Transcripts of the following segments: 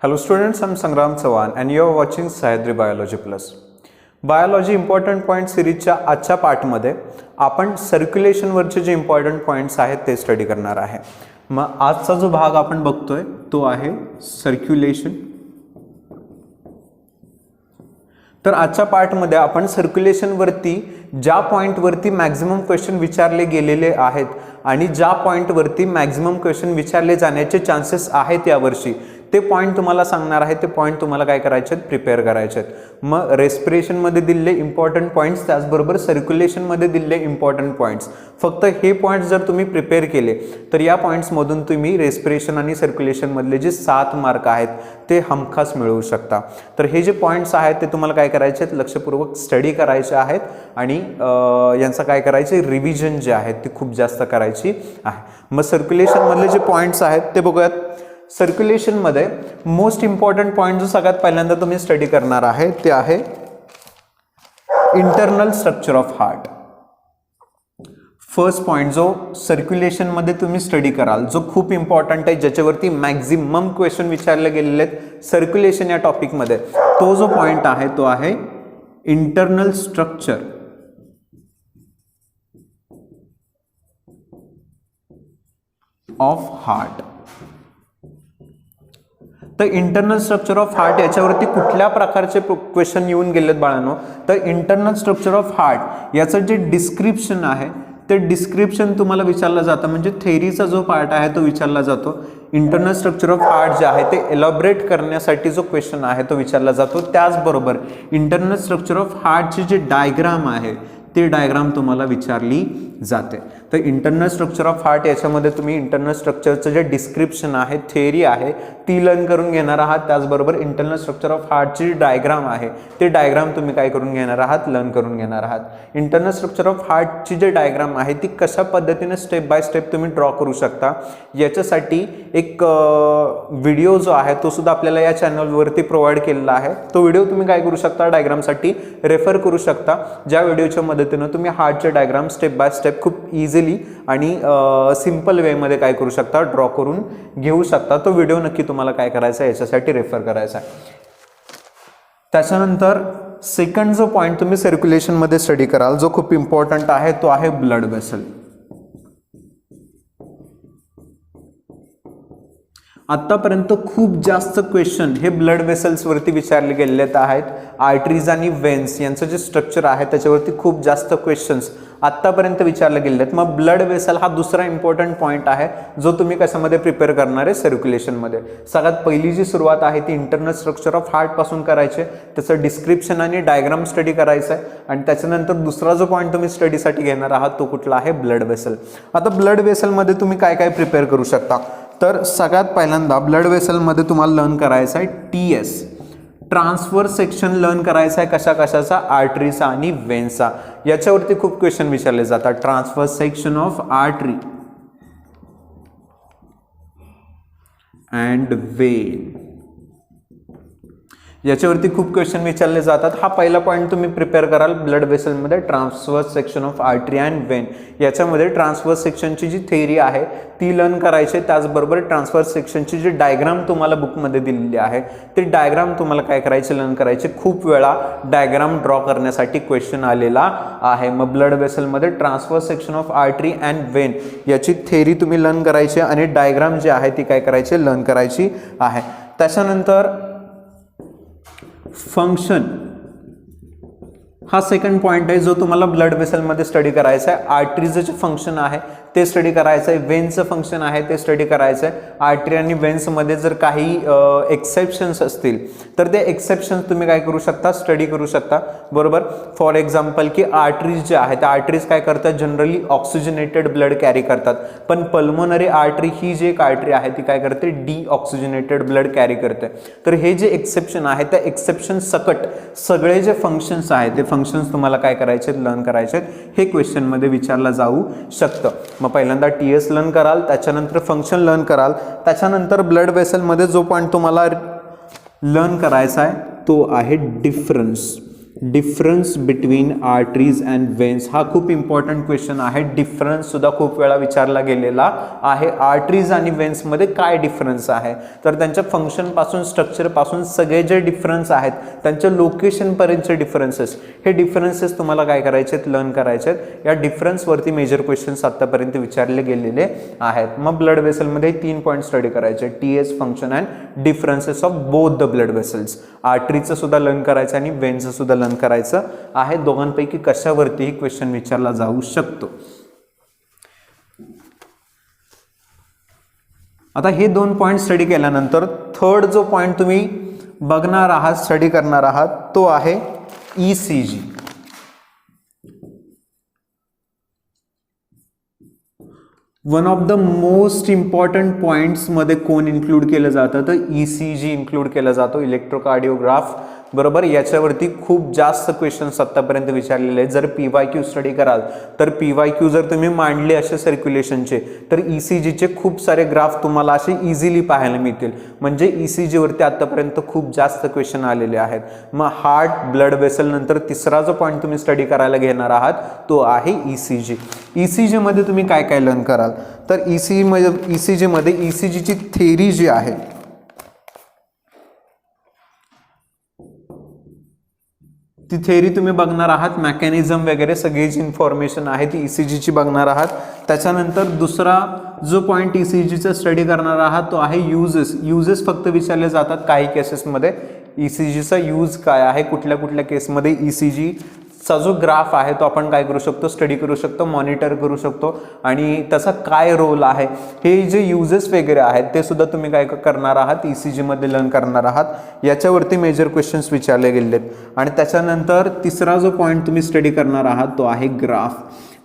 Hello students, I'm Sangram Chavan and you are watching Sahyadri Biology Plus. Biology important point सिरीजच्या आजच्या पार्टमध्ये आपण सर्क्युलेशनवरचे जे इम्पॉर्टंट पॉईंट्स आहेत ते स्टडी करणार आहे. मग आजचा जो भाग आपण बघतोय तो आहे सर्क्युलेशन. तर आजच्या पार्टमध्ये आपण सर्क्युलेशनवरती ज्या पॉईंटवरती मॅक्झिमम क्वेश्चन विचारले गेलेले आहेत आणि ज्या पॉईंटवरती मॅक्झिमम क्वेश्चन विचारले जाण्याचे चान्सेस आहेत यावर्षी ते पॉईंट तुम्हाला सांगणार आहे. ते पॉईंट तुम्हाला काय करायचे आहेत, प्रिपेअर करायचे आहेत. मग रेस्पिरेशनमध्ये दिलेले इम्पॉर्टंट पॉईंट्स त्याचबरोबर सर्क्युलेशनमध्ये दिलेले इम्पॉर्टंट पॉईंट्स, फक्त हे पॉईंट्स जर तुम्ही प्रिपेअर केले तर या पॉईंट्समधून तुम्ही रेस्पिरेशन आणि सर्क्युलेशनमधले जे 7 मार्क आहेत ते हमखास मिळवू शकता. तर हे जे पॉईंट्स आहेत ते तुम्हाला काय करायचे आहेत, लक्षपूर्वक स्टडी करायचे आहेत आणि यांचा काय करायचे, रिव्हिजन जे आहे ते खूप जास्त करायची आहे. मग सर्क्युलेशनमधले जे पॉईंट्स आहेत ते बघूयात. सर्क्युलेशनमध्ये मोस्ट इम्पॉर्टंट पॉईंट जो सगळ्यात पहिल्यांदा तुम्ही स्टडी करणार आहे ते आहे internal structure of heart. First point जो सर्क्युलेशनमध्ये तुम्ही स्टडी कराल, जो खूप इम्पॉर्टंट आहे, ज्याच्यावरती मॅक्झिमम क्वेश्चन विचारले गेलेले आहेत सर्क्युलेशन या टॉपिकमध्ये, तो जो पॉईंट आहे तो आहे इंटरनल स्ट्रक्चर ऑफ हार्ट. तर इंटरनल स्ट्रक्चर ऑफ हार्ट याच्यावरती कुठल्या प्रकारचे क्वेश्चन येऊन गेलेत बाळांनो, तर इंटरनल स्ट्रक्चर ऑफ हार्ट याचं जे डिस्क्रिप्शन आहे ते डिस्क्रिप्शन तुम्हाला विचारलं जातं, म्हणजे थेअरीचा जो पार्ट आहे तो विचारला जातो. इंटरनल स्ट्रक्चर ऑफ हार्ट जे आहे ते एलॉबरेट करण्यासाठी जो क्वेश्चन आहे तो विचारला जातो. त्याचबरोबर इंटरनल स्ट्रक्चर ऑफ हार्टची जे डायग्राम आहे ते डायग्राम तुम्हाला विचारली जाते. तर इंटरनल स्ट्रक्चर ऑफ हार्ट याच्यामध्ये तुम्ही इंटरनल स्ट्रक्चरचं जे डिस्क्रिप्शन आहे, थेअरी आहे ती लर्न करून घेणार आहात. त्याचबरोबर इंटरनल स्ट्रक्चर ऑफ हार्टची जी डायग्राम आहे ते डायग्राम तुम्ही काय करून घेणार आहात, लर्न करून घेणार आहात. इंटरनल स्ट्रक्चर ऑफ हार्टची जे डायग्राम आहे ती कशा पद्धतीने स्टेप बाय स्टेप तुम्ही ड्रॉ करू शकता याच्यासाठी एक व्हिडिओ जो आहे तो सुद्धा आपल्याला या चॅनलवरती प्रोव्हाइड केलेला आहे. तो व्हिडिओ तुम्ही काय करू शकता, डायग्रामसाठी रेफर करू शकता, ज्या व्हिडिओच्या मदतीने तुम्ही हार्टचे डायग्राम स्टेप बाय स्टेप खूप इझिली आणि सिंपल वेमध्ये काय करू शकता, ड्रॉ करून घेऊ शकता. तो व्हिडिओ नक्की तुम्हाला काय करायचा आहे, याच्यासाठी रेफर करायचा आहे. त्याच्यानंतर सेकंड जो पॉईंट तुम्ही सर्क्युलेशनमध्ये स्टडी कराल जो खूप इम्पॉर्टंट आहे तो आहे ब्लड वेसल. आतापर्यंत खूप जास्त क्वेश्चन हे ब्लड वेसल्सवरती विचारले गेलेले आहेत. आर्टरीज आणि वेन्स यांचं जे स्ट्रक्चर आहे त्याच्यावरती खूप जास्त क्वेश्चन्स आत्तापर्यंत विचारले गेले आहेत. मग ब्लड वेसल हा दुसरा इम्पॉर्टंट पॉईंट आहे जो तुम्ही कशामध्ये प्रिपेअर करणार आहे, सर्क्युलेशनमध्ये. सगळ्यात पहिली जी सुरुवात आहे ती इंटरनल स्ट्रक्चर ऑफ हार्ट पासून करायचे, त्याचं डिस्क्रिप्शन आणि डायग्राम स्टडी करायचं आहे. आणि त्याच्यानंतर दुसरा जो पॉईंट तुम्ही स्टडीसाठी घेणार आहात तो कुठला आहे, ब्लड वेसल. आता ब्लड वेसलमध्ये तुम्ही काय काय प्रिपेअर करू शकता, तर सगळ्यात पहिल्यांदा ब्लड वेसलमध्ये तुम्हाला लर्न करायचं आहे TS, ट्रान्सफर सेक्शन लर्न करायचा आहे. कशा कशाचा, आर्टरीचा आणि वेन्सचा. याच्यावरती खूप क्वेश्चन विचारले जातात. Transfer section of artery and Wien, याच्यावरती खूप क्वेश्चन विचारले जातात. हा पहिला पॉईंट तुम्ही प्रिपेअर कराल ब्लड वेसलमध्ये, transfer section of artery and vein. याच्यामध्ये ट्रान्सफर सेक्शनची जी थेअरी आहे ती लर्न करायची. त्याचबरोबर ट्रान्सफर सेक्शनची जी डायग्राम तुम्हाला बुकमध्ये दिलेली आहे ती डायग्राम तुम्हाला काय करायचे, लर्न करायचे. खूप वेळा डायग्राम ड्रॉ करण्यासाठी क्वेश्चन आलेला आहे. मग ब्लड वेसलमध्ये transfer section of artery and vein याची थेअरी तुम्ही लर्न करायची आणि डायग्राम जी आहे ती काय करायची, लर्न करायची आहे. त्याच्यानंतर फंक्शन हा सेकंड पॉईंट आहे जो तुम्हाला ब्लड वेसलमध्ये स्टडी करायचा आहे. आर्टरीचं जे फंक्शन आहे ते स्टडी करायचं आहे, वेन्सचं फंक्शन आहे ते स्टडी करायचं आहे. आर्टरी आणि वेन्समध्ये जर काही एक्सेप्शन्स असतील तर ते एक्सेप्शन्स तुम्ही काय करू शकता, स्टडी करू शकता, बरोबर. फॉर एक्झाम्पल की आर्टरीज जे आहे त्या आर्टरीज काय करतात, जनरली ऑक्सिजनेटेड ब्लड कॅरी करतात, पण पल्मोनरी आर्टरी ही जी एक आर्टरी आहे ती काय करते, डिऑक्सिजनेटेड ब्लड कॅरी करते. तर हे जे एक्सेप्शन आहे त्या एक्सेप्शन सकट सगळे जे फंक्शन्स आहेत ते फंक्शन्स तुम्हाला काय करायचे, लर्न करायचे. हे क्वेश्चनमध्ये विचारलं जाऊ शकतं. मग पहिल्यांदा TS लर्न कराल, त्याच्यानंतर फंक्शन लर्न कराल, त्याच्यानंतर ब्लड वेसलमध्ये जो पॉईंट तुम्हाला लर्न करायचा आहे तो आहे difference. Difference between arteries and veins हा खूप इम्पॉर्टंट क्वेश्चन आहे. डिफरन्स सुद्धा खूप वेळा विचारला गेलेला आहे. आर्टरीज आणि वेन्समध्ये काय डिफरन्स आहे, तर त्यांच्या फंक्शनपासून स्ट्रक्चरपासून सगळे जे डिफरन्स आहेत त्यांच्या लोकेशनपर्यंतचे डिफरन्सेस, हे डिफरन्सेस तुम्हाला काय करायचे आहेत, लर्न करायचे आहेत. या डिफरन्सवरती मेजर क्वेश्चन्स आतापर्यंत विचारले गेलेले आहेत. मग ब्लड वेसलमध्ये 3 पॉईंट स्टडी करायचे, TS, function and differences of both the blood vessels. आर्टरीचं सुद्धा लर्न करायचं आणि वेन्सचं सुद्धा लर्न करायचं आहे. दोघांपैकी कशावरतीही क्वेश्चन विचारला जाऊ शकतो. आता हे 2 पॉईंट स्टडी केल्यानंतर थर्ड जो पॉईंट तुम्ही बघणार आहात, स्टडी करणार आहात, तो आहे ECG. One of the most important points मध्ये कोण इन्क्लूड केलं जातं, तर ECG इन्क्लूड केला जातो, इलेक्ट्रोकार्डिओग्राफ. बरोबर, याच्यावरती खूप जास्त क्वेश्चन्स आतापर्यंत विचारलेले आहेत. जर PYQ स्टडी कराल तर PYQ जर तुम्ही मांडले असे सर्क्युलेशनचे, तर ECGचे खूप सारे ग्राफ तुम्हाला असे इझिली पाहायला मिळतील. म्हणजे ECG वरती आतापर्यंत खूप जास्त क्वेश्चन आलेले आहेत. मग हार्ट, ब्लड वेसल नंतर तिसरा जो पॉईंट तुम्ही स्टडी करायला घेणार आहात तो आहे ECG. ECG मध्ये तुम्ही काय काय लर्न कराल, तर ECG मध्ये ECGची थेरी जी आहे, ती थेरी तुम्ही बघणार आहात. मेकॅनिझम वगैरे सगळी जी इन्फॉर्मेशन आहे ती ECGची बघणार आहात. त्याच्यानंतर दुसरा जो पॉईंट ECGचा स्टडी करणार आहात तो आहे युजेस. युजेस फक्त विचारले जातात काही केसेसमध्ये. ECGचा यूज काय आहे, कुठल्या कुठल्या केसमध्ये ECGचा जो ग्राफ आहे तो आपण काय करू शकतो, स्टडी करू शकतो, मॉनिटर करू शकतो आणि त्याचा काय रोल आहे, हे जे युजेस वगैरे आहेत ते सुद्धा तुम्ही काय करणार आहात, ECG मध्ये लर्न करणार आहात. याच्यावरती मेजर क्वेश्चन्स विचारले गेलेत. आणि त्याच्यानंतर तिसरा जो पॉईंट तुम्ही स्टडी करणार आहात तो आहे ग्राफ.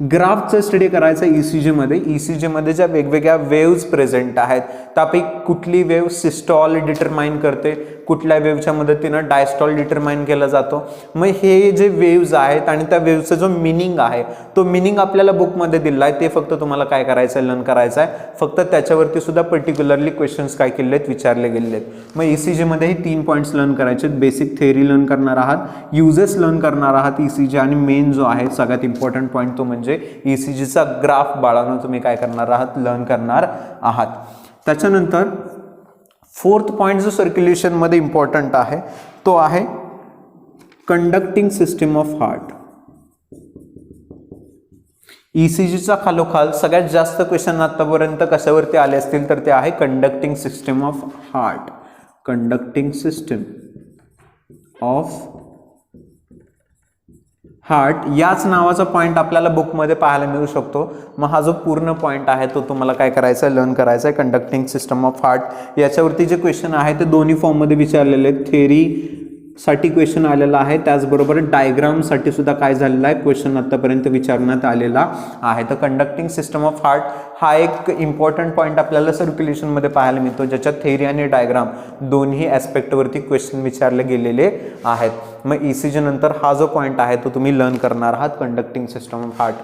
ग्राफचं स्टडी करायचं ECG मध्ये. ECG मध्ये ज्या वेगवेगळ्या वेव्ज प्रेझेंट आहेत त्यापैकी कुठली वेव्ह सिस्टॉल डिटरमाइन करते, कुठल्या वेव्हच्या मदतीनं डायस्टॉल डिटरमाइन केला जातो. मग हे जे वेव्ज आहेत आणि त्या वेव्हचा जो मिनिंग आहे तो मिनिंग आपल्याला बुकमध्ये दिला आहे, ते फक्त तुम्हाला काय करायचं आहे, लर्न करायचं आहे. फक्त त्याच्यावरती सुद्धा पर्टिक्युलरली क्वेश्चन्स काय केले आहेत, विचारले गेले आहेत. मग ECG मध्ये हे 3 पॉईंट्स लर्न करायचे. बेसिक थेअरी लर्न करणार आहात, युजेस लर्न करणार आहात ECG, आणि मेन जो आहे सगळ्यात इम्पॉर्टंट पॉईंट तो म्हणजे ECGचा ग्राफ बाळांनो तुम्ही काय करणार आहात, लर्न करणार आहात. त्याच्यानंतर फोर्थ पॉईंट जो सर्क्युलेशन मध्ये इम्पॉर्टंट आहे तो आहे कंडक्टिंग सिस्टीम ऑफ हार्ट. ECGचा खालोखाल सगळ्यात जास्त क्वेश्चन आतापर्यंत कशावरती आले असतील तर ते आहे conducting system of heart. Conducting system of heart याच नावाचा पॉईंट आपल्याला बुकमध्ये पाहायला मिळू शकतो. मग हा जो पूर्ण पॉईंट आहे तो तुम्हाला काय करायचा आहे, लर्न करायचा आहे, कंडक्टिंग सिस्टम ऑफ हार्ट. याच्यावरती जे क्वेश्चन आहे ते दोन्ही फॉर्ममध्ये विचारलेले आहेत. थेअरीसाठी क्वेश्चन आलेला आहे, त्याचबरोबर डायग्रामसाठी सुद्धा काय झालेला आहे, क्वेश्चन आतापर्यंत विचारण्यात आलेला आहे. तर कंडक्टिंग सिस्टम ऑफ हार्ट हा एक इम्पॉर्टंट पॉईंट आपल्याला सर्क्युलेशनमध्ये पाहायला मिळतो, ज्याच्यात थेअरी आणि डायग्राम दोन्ही ॲस्पेक्टवरती क्वेश्चन विचारले गेलेले आहेत. मग ECG नंतर हा जो पॉईंट आहे तो तुम्ही लर्न करणार आहात, conducting system of heart.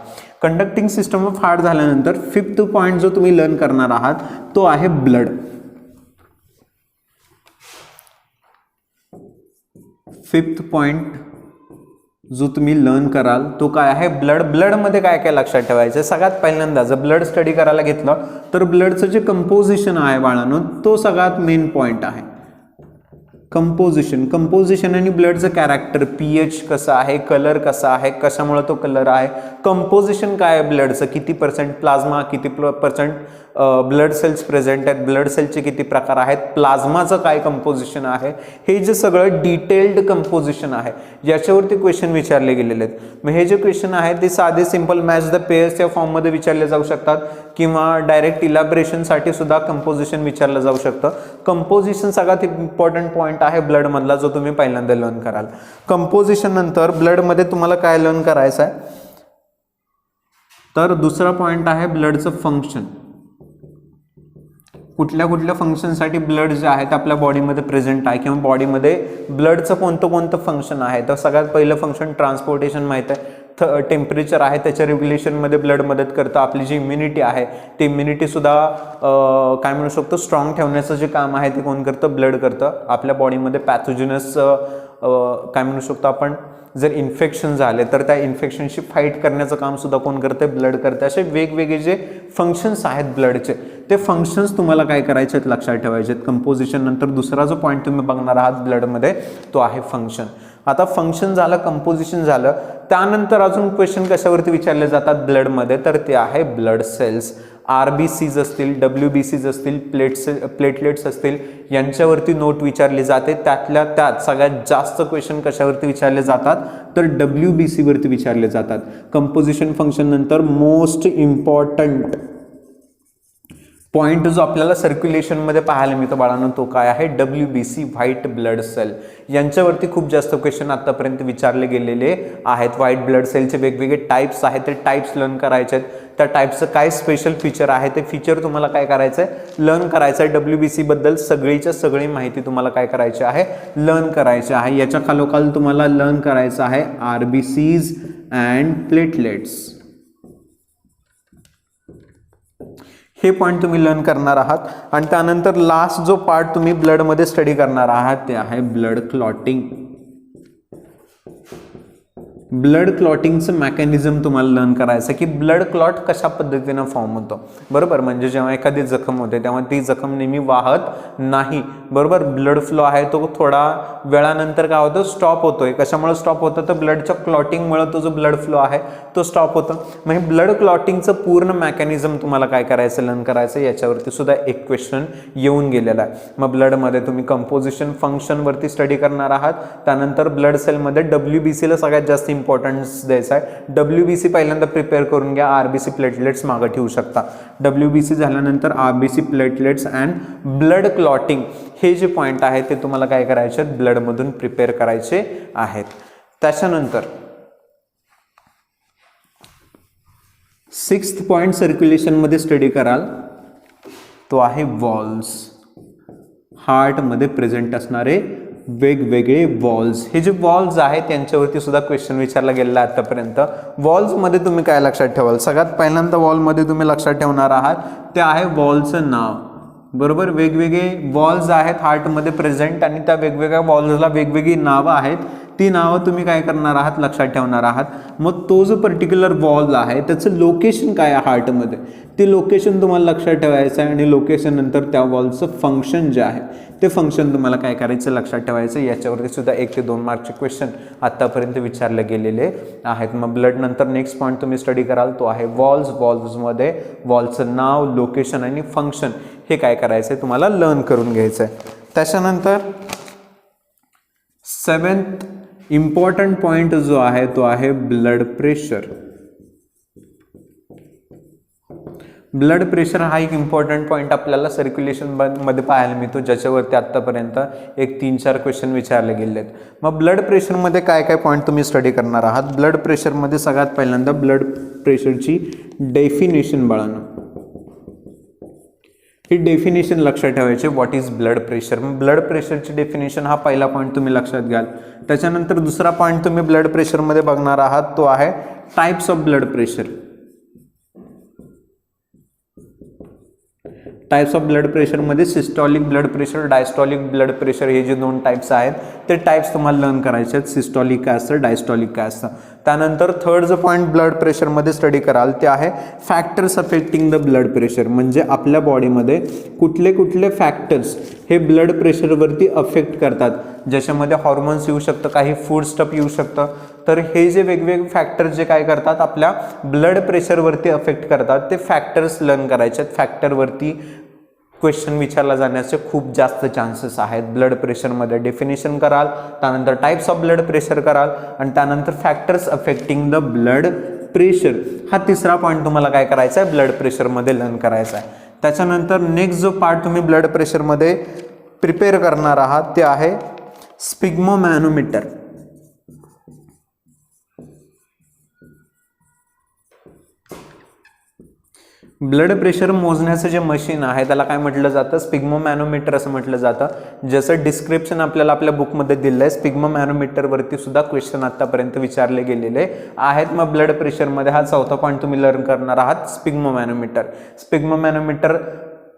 Conducting system of heart झाल्यानंतर फिफ्थ पॉईंट जो तुम्ही लर्न करणार आहात तो आहे ब्लड. फिफ्थ पॉइंट जो तुम्ही लर्न कराल तो काय आहे, ब्लड. ब्लडमध्ये काय काय लक्षात ठेवायचं, सगळ्यात पहिल्यांदा जर ब्लड स्टडी करायला घेतलं तर ब्लडचं जे कंपोजिशन आहे बाळांनो तो सगळ्यात मेन पॉइंट आहे. कंपोजिशन आणि ब्लडचं कॅरेक्टर, pH कसं आहे, कलर कसा आहे, कशामुळे तो कलर आहे, कंपोजिशन काय आहे ब्लडचं, किती % प्लाझ्मा, किती % ब्लड सेल्स प्रेझेंट आहेत, ब्लड सेलचे किती प्रकार आहेत, प्लाझ्माचं काय कंपोजिशन आहे, हे जे सगळं डिटेल्ड कंपोजिशन आहे याच्यावरती क्वेश्चन विचारले गेलेले आहेत. मग हे जे क्वेश्चन आहेत ते साधे सिंपल मॅच द पेअर्स या फॉर्ममध्ये विचारले जाऊ शकतात किंवा डायरेक्ट इलॅबरेशनसाठी सुद्धा कंपोजिशन विचारलं जाऊ शकतं. कंपोजिशन सगळ्यात इम्पॉर्टंट पॉईंट आहे ब्लडमधला, जो तुम्ही पहिल्यांदा लर्न कराल. कंपोजिशन नंतर ब्लडमध्ये तुम्हाला काय लर्न करायचं आहे, तर दुसरा पॉईंट आहे ब्लडचं फंक्शन. कुठल्या कुठल्या फंक्शनसाठी ब्लड जे आहे ते आपल्या बॉडीमध्ये प्रेझेंट आहे किंवा बॉडीमध्ये ब्लडचं कोणतं कोणतं फंक्शन आहे. तर सगळ्यात पहिलं फंक्शन ट्रान्सपोर्टेशन माहीत आहे, टेम्परेचर आहे त्याच्या रेग्युलेशनमध्ये ब्लड मदत करतं. आपली जी इम्युनिटी आहे ती इम्युनिटी सुद्धा काय म्हणू शकतो स्ट्रॉंग ठेवण्याचं जे काम आहे ते कोण करतं, ब्लड करतं. आपल्या बॉडीमध्ये पॅथोजिनस काय म्हणू शकतो आपण जर इन्फेक्शन झाले तर त्या इन्फेक्शनशी फाईट करण्याचं काम सुद्धा कोण करते? ब्लड करते. असे वेगवेगळे जे फंक्शन्स आहेत ब्लडचे, ते फंक्शन्स तुम्हाला काय करायचे आहेत? लक्षात ठेवायचे आहेत. कंपोजिशन नंतर दुसरा जो पॉईंट तुम्ही बघणार आहात ब्लडमध्ये तो आहे फंक्शन. आता फंक्शन झालं, कंपोजिशन झालं, त्यानंतर अजून क्वेश्चन कशावरती विचारले जातात ब्लडमध्ये? तर ते आहे ब्लड सेल्स. RBCs असतील, WBCs असतील, प्लेटलेट्स असतील, यांच्यावरती नोट विचारली जाते. त्यातल्या त्यात सगळ्यात जास्त क्वेश्चन कशावरती विचारले जातात? तर WBC वरती विचारले जातात. कंपोजिशन फंक्शन नंतर मोस्ट इम्पॉर्टंट पॉइंट जो आपल्याला सर्क्युलेशनमध्ये पाहायला मिळतो बाळांनो, तो काय आहे? WBC, white blood cell. यांच्यावरती खूप जास्त क्वेश्चन आतापर्यंत विचारले गेलेले आहेत. व्हाईट ब्लड सेलचे वेगवेगळे टाइप्स आहेत, ते टाइप्स लर्न करायचे आहेत. त्या टाइप्सचं काय स्पेशल फीचर आहे ते फीचर तुम्हाला काय करायचं आहे? लर्न करायचं आहे. WBC बद्दल सगळीच्या सगळी माहिती तुम्हाला काय करायची आहे? लर्न करायची आहे. याच्या खालोखाल तुम्हाला लर्न करायचं आहे RBCs अँड प्लेटलेट्स. हे पॉईंट तुम्ही लर्न करणार आहात. आणि त्यानंतर लास्ट जो पार्ट तुम्ही ब्लडमध्ये स्टडी करणार आहात ते आहे ब्लड क्लॉटिंग. ब्लड क्लॉटिंगचं मेकॅनिझम तुम्हाला लर्न करायचं की ब्लड क्लॉट कशा पद्धतीनं फॉर्म होतो. बरोबर, म्हणजे जेव्हा एखादी जखम होते तेव्हा ती जखम नेहमी वाहत नाही. बरोबर, ब्लड फ्लो आहे तो थोडा वेळानंतर काय होतं? स्टॉप होतोय. कशामुळे स्टॉप होतं? तर ब्लडच्या क्लॉटिंगमुळे तो जो ब्लड फ्लो आहे तो स्टॉप होतो. म्हणजे ब्लड क्लॉटिंगचं पूर्ण मेकॅनिझम तुम्हाला काय करायचं? लर्न करायचं. याच्यावरती सुद्धा एक क्वेश्चन येऊन गेलेला आहे. मग ब्लडमध्ये तुम्ही कंपोजिशन फंक्शनवरती स्टडी करणार आहात. त्यानंतर ब्लड सेलमध्ये WBCला सगळ्यात जास्त इम्पॉर्टन्स द्यायचा आहे. WBC पहिल्यांदा प्रिपेअर करून घ्या. RBC प्लेटलेट्स मागे ठेवू शकता. WBC झाल्यानंतर RBC platelets and blood clotting हे जे पॉईंट आहे ते तुम्हाला काय करायचे आहेत? ब्लडमधून प्रिपेअर करायचे आहेत. त्याच्यानंतर 6th पॉईंट सर्क्युलेशनमध्ये स्टडी कराल तो आहे वॉल्स. हार्टमध्ये प्रेझेंट असणारे वेगवेगळे वॉल्स. हे जे वॉल्स आहेत त्यांच्यावरती सुद्धा क्वेश्चन विचारला गेलेला आहे आतापर्यंत. वॉल्समध्ये तुम्ही काय लक्षात ठेवाल? सगळ्यात पहिल्यांदा वॉलमध्ये तुम्ही लक्षात ठेवणार आहात ते आहे वॉलचं नाव. बरोबर, वेगवेगळे वॉल्स आहेत हार्टमध्ये प्रेझेंट आणि त्या वेगवेगळ्या वॉल्सला वेगवेगळी नावं आहेत. ती नावं तुम्ही काय करणार आहात? लक्षात ठेवणार आहात. मग तो जो पर्टिक्युलर वॉल आहे त्याचं लोकेशन काय आहे हार्टमध्ये, ते लोकेशन तुम्हाला लक्षात ठेवायचं आहे. आणि लोकेशन नंतर त्या वॉलचं फंक्शन जे आहे ते फंक्शन तुम्हाला काय करायचं? लक्षात ठेवायचं. याच्यावरती सुद्धा 1 ते 2 मार्कचे क्वेश्चन आतापर्यंत विचारले गेलेले आहेत. मग ब्लड नंतर नेक्स्ट पॉईंट तुम्ही स्टडी कराल तो आहे वॉल्स. वॉल्समध्ये वॉलचं नाव, लोकेशन आणि फंक्शन हे काय करायचं आहे? तुम्हाला लर्न करून घ्यायचं आहे. त्याच्यानंतर 7th इम्पॉर्टंट पॉइंट जो आहे तो आहे ब्लड प्रेशर. ब्लड प्रेशर हा एक इम्पॉर्टंट पॉईंट आपल्याला सर्क्युलेशन मध्ये पाहायला मिळतो, ज्याच्यावरती आत्तापर्यंत एक 3-4 क्वेश्चन विचारले गेले आहेत. मग ब्लड प्रेशरमध्ये काय काय पॉईंट तुम्ही स्टडी करणार आहात? ब्लड प्रेशरमध्ये सगळ्यात पहिल्यांदा ब्लड प्रेशरची डेफिनेशन बाळांनो. ही डेफिनेशन लक्षात ठेवायची. What is blood pressure? Blood प्रेशरची डेफिनेशन हा पहिला पॉईंट तुम्ही लक्षात घ्याल. त्याच्यानंतर दुसरा पॉईंट तुम्ही ब्लड प्रेशरमध्ये बघणार आहात तो आहे types of blood pressure. Types of blood प्रेशरमध्ये systolic blood pressure, diastolic blood pressure हे जे 2 टाइप्स आहेत ते टाइप्स तुम्हाला लर्न करायचे आहेत. सिस्टॉलिक काय असतं, डायस्टॉलिक काय असतं. त्यानंतर थर्ड जो पॉईंट ब्लड प्रेशरमध्ये स्टडी कराल ते आहे factors affecting the blood pressure. म्हणजे आपल्या बॉडीमध्ये कुठले कुठले फॅक्टर्स हे ब्लड प्रेशरवरती अफेक्ट करतात. ज्याच्यामध्ये हॉर्मोन्स येऊ शकतं, काही फूड स्टफ येऊ शकतं. तर हे जे वेगवेगळे फॅक्टर्स जे काय करतात आपल्या ब्लड प्रेशरवरती अफेक्ट करतात ते फॅक्टर्स लर्न करायचे आहेत. फॅक्टरवरती क्वेश्चन विचारला जाण्याचे खूप जास्त चान्सेस आहेत. ब्लड प्रेशरमध्ये डेफिनेशन कराल, त्यानंतर टाइप्स ऑफ ब्लड प्रेशर कराल आणि त्यानंतर factors affecting the blood pressure हा तिसरा पॉईंट तुम्हाला काय करायचा आहे? ब्लड प्रेशरमध्ये लर्न करायचा आहे. त्याच्यानंतर नेक्स्ट जो पार्ट तुम्ही ब्लड प्रेशरमध्ये प्रिपेअर करणार आहात ते आहे स्पिग्मोमॅनोमीटर. ब्लड प्रेशर मोजण्याचं जे मशीन आहे त्याला काय म्हटलं जातं? स्पिग्मोमॅनोमीटर असं म्हटलं जातं. जसं डिस्क्रिप्शन आपल्याला आपल्या बुकमध्ये दिलं आहे, स्पिग्मोमॅनोमीटरवरती सुद्धा क्वेश्चन आतापर्यंत विचारले गेलेले आहेत. मग ब्लड प्रेशरमध्ये हा चौथा पॉईंट तुम्ही लर्न करणार आहात स्पिग्मोमॅनोमीटर. स्पिग्मोमॅनोमीटर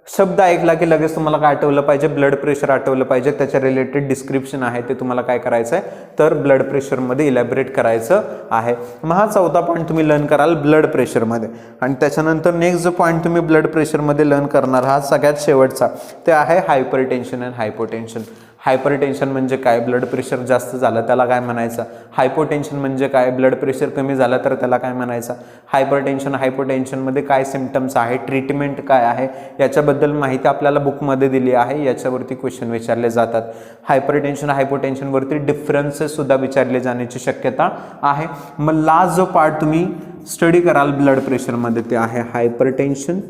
शब्द ऐकला की लगेच तुम्हाला काय आठवलं पाहिजे, ब्लड प्रेशर आठवलं पाहिजे, त्याच्या रिलेटेड डिस्क्रिप्शन आहे ते तुम्हाला काय करायचं आहे तर ब्लड प्रेशरमध्ये इलॅबोरेट करायचं आहे. मग हा चौथा पॉईंट तुम्ही लर्न कराल ब्लड प्रेशरमध्ये. आणि त्याच्यानंतर नेक्स्ट जो पॉईंट तुम्ही ब्लड प्रेशरमध्ये लर्न करणार हा सगळ्यात शेवटचा ते आहे हायपरटेन्शन अँड हायपोटेन्शन. हायपरटेन्शन म्हणजे काय, ब्लड प्रेशर जास्त झालं त्याला काय म्हणायचं. हायपोटेन्शन म्हणजे काय, ब्लड प्रेशर कमी झालं तर त्याला काय म्हणायचं. हायपरटेन्शन हायपोटेन्शनमध्ये काय सिम्पटम्स आहे, ट्रीटमेंट काय आहे याच्याबद्दल माहिती आपल्याला बुकमध्ये दिली आहे. याच्यावरती क्वेश्चन विचारले जातात. हायपरटेन्शन हायपोटेन्शनवरती डिफरन्सेस सुद्धा विचारले जाण्याची शक्यता आहे. मग लास्ट जो पार्ट तुम्ही स्टडी कराल ब्लड प्रेशरमध्ये ते आहे हायपरटेन्शन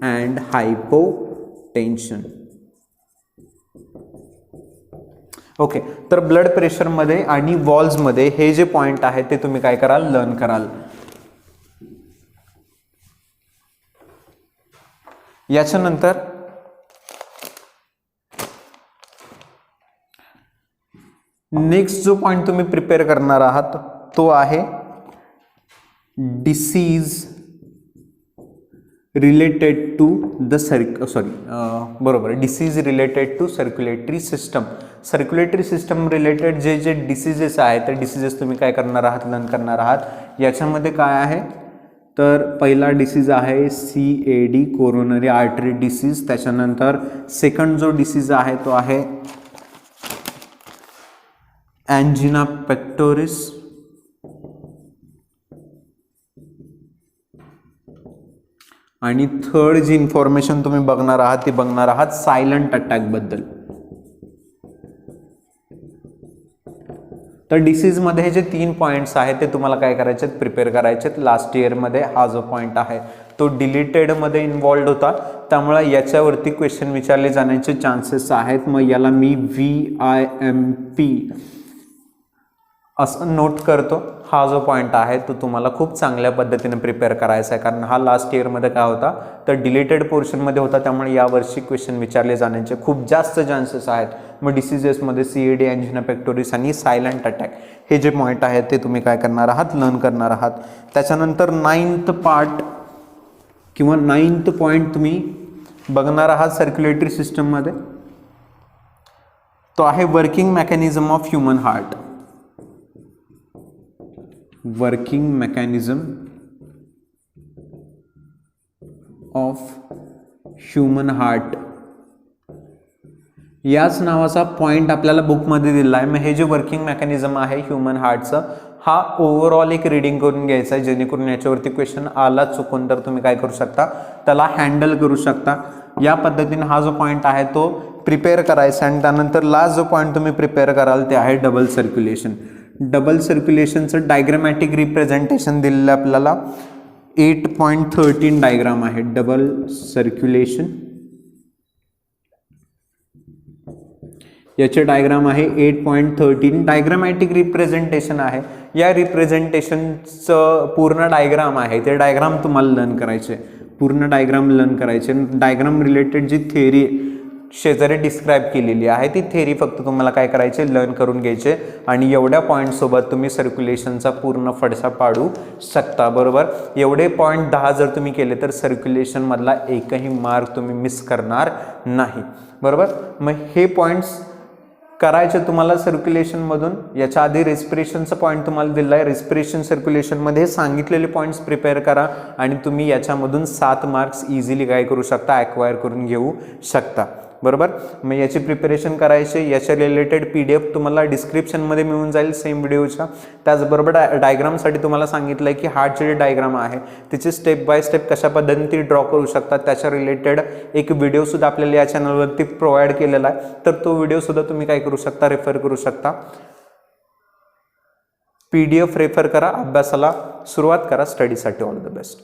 अँड हायपोटेन्शन. ओके, तर ब्लड प्रेशरमध्ये आणि वॉल्समध्ये हे जे पॉइंट आहे ते तुम्ही काय कराल लर्न कराल. याच्यानंतर नेक्स्ट जो पॉइंट तुम्ही प्रिपेअर करणार आहात तो आहे disease related to the disease related to circulatory system. Circulatory system related जे जे डिसीजेस आहेत ते डिसीजेस तुम्ही काय करणार आहात लर्न करणार आहात. याच्यामध्ये काय आहे तर पहिला डिसीज आहे CAD कोरोनरी आर्टरी डिसीज. त्याच्यानंतर सेकंड जो डिसीज आहे तो आहे एंजिना पेक्टोरिस. आणि थर्ड जी इन्फॉर्मेशन तुम्ही बघणार आहात ती बघणार आहात सायलंट अटॅक बद्दल. तर डिसीजमध्ये हे जे 3 पॉईंट्स आहेत ते तुम्हाला काय करायचे प्रिपेअर करायचे. लास्ट इयरमध्ये हा जो पॉईंट आहे तो डिलीटेडमध्ये इन्वॉल्ड होता त्यामुळे याच्यावरती क्वेश्चन विचारले जाण्याचे चान्सेस आहेत. मग याला मी VIMP असं नोट करतो. हा जो पॉईंट आहे तो तुम्हाला खूप चांगल्या पद्धतीने प्रिपेअर करायचा आहे कारण हा लास्ट इयरमध्ये काय होता तर डिलीटेड पोर्शनमध्ये होता त्यामुळे यावर्षी क्वेश्चन विचारले जाण्याचे खूप जास्त चान्सेस आहेत. मग डिसीजेसमध्ये CAD एंजिना पेक्टोरिस आणि सायलंट अटॅक हे जे पॉईंट आहेत ते तुम्ही काय करणार आहात लर्न करणार आहात. त्याच्यानंतर 9th पार्ट किंवा 9th पॉईंट तुम्ही बघणार आहात सर्क्युलेटरी सिस्टममध्ये तो आहे working mechanism of human heart. Working mechanism of human heart याच नावाचा पॉइंट आपल्याला बुकमध्ये दिला आहे. मग हे जे वर्किंग मेकॅनिझम आहे ह्युमन हार्टचं हा ओव्हरऑल एक रीडिंग करून घ्यायचा आहे जेणेकरून याच्यावरती क्वेश्चन आला चुकून तर तुम्ही काय करू शकता त्याला हँडल करू शकता. या पद्धतीने हा जो पॉइंट आहे तो प्रिपेअर करायचा. आणि त्यानंतर लास्ट जो पॉइंट तुम्ही प्रिपेअर कराल ते आहे double circulation. Double सर्क्युलेशनचं diagrammatic representation दिलेलं आपल्याला 8.13 डायग्राम आहे. डबल सर्क्युलेशन याचे डायग्राम आहे 8.13 डायग्रामॅटिक रिप्रेझेंटेशन आहे. या रिप्रेझेंटेशनचं पूर्ण डायग्राम आहे ते डायग्राम तुम्हाला लर्न करायचे. पूर्ण डायग्राम लर्न करायचे. डायग्राम रिलेटेड जी थेअरी शेजारी डिस्क्राईब केलेली आहे ती थेअरी फक्त तुम्हाला काय करायचे लर्न करून घ्यायचे. आणि एवढ्या पॉईंटसोबत तुम्ही सर्क्युलेशनचा पूर्ण फडशा पाडू शकता. बरोबर, एवढे पॉईंट 10 जर तुम्ही केले तर सर्क्युलेशनमधला एकही मार्क तुम्ही मिस करणार नाही. बरोबर, मग हे पॉईंट्स करायचे तुम्हाला सर्क्युलेशनमधून. याच्या आधी रेस्पिरेशनचा पॉईंट तुम्हाला दिला आहे. रेस्पिरेशन सर्क्युलेशनमध्ये सांगितलेले पॉईंट्स प्रिपेअर करा आणि तुम्ही याच्यामधून 7 मार्क्स इझिली काय करू शकता ॲक्वायर करून घेऊ शकता. बरोबर, मग याची प्रिपरेशन करायची. याच्या रिलेटेड PDF तुम्हाला डिस्क्रिप्शनमध्ये मिळून जाईल सेम व्हिडिओच्या. त्याचबरोबर डायग्रामसाठी तुम्हाला सांगितलं आहे की हार्टचे जे डायग्राम आहे त्याचे स्टेप बाय स्टेप कशा पद्धतीने ड्रॉ करू शकतात त्याच्या रिलेटेड एक व्हिडिओसुद्धा आपल्याला या चॅनलवरती प्रोव्हाइड केलेला आहे. तर तो व्हिडिओसुद्धा तुम्ही काय करू शकता रेफर करू शकता. PDF रेफर करा, अभ्यासाला सुरुवात करा. स्टडीसाठी ऑल द बेस्ट.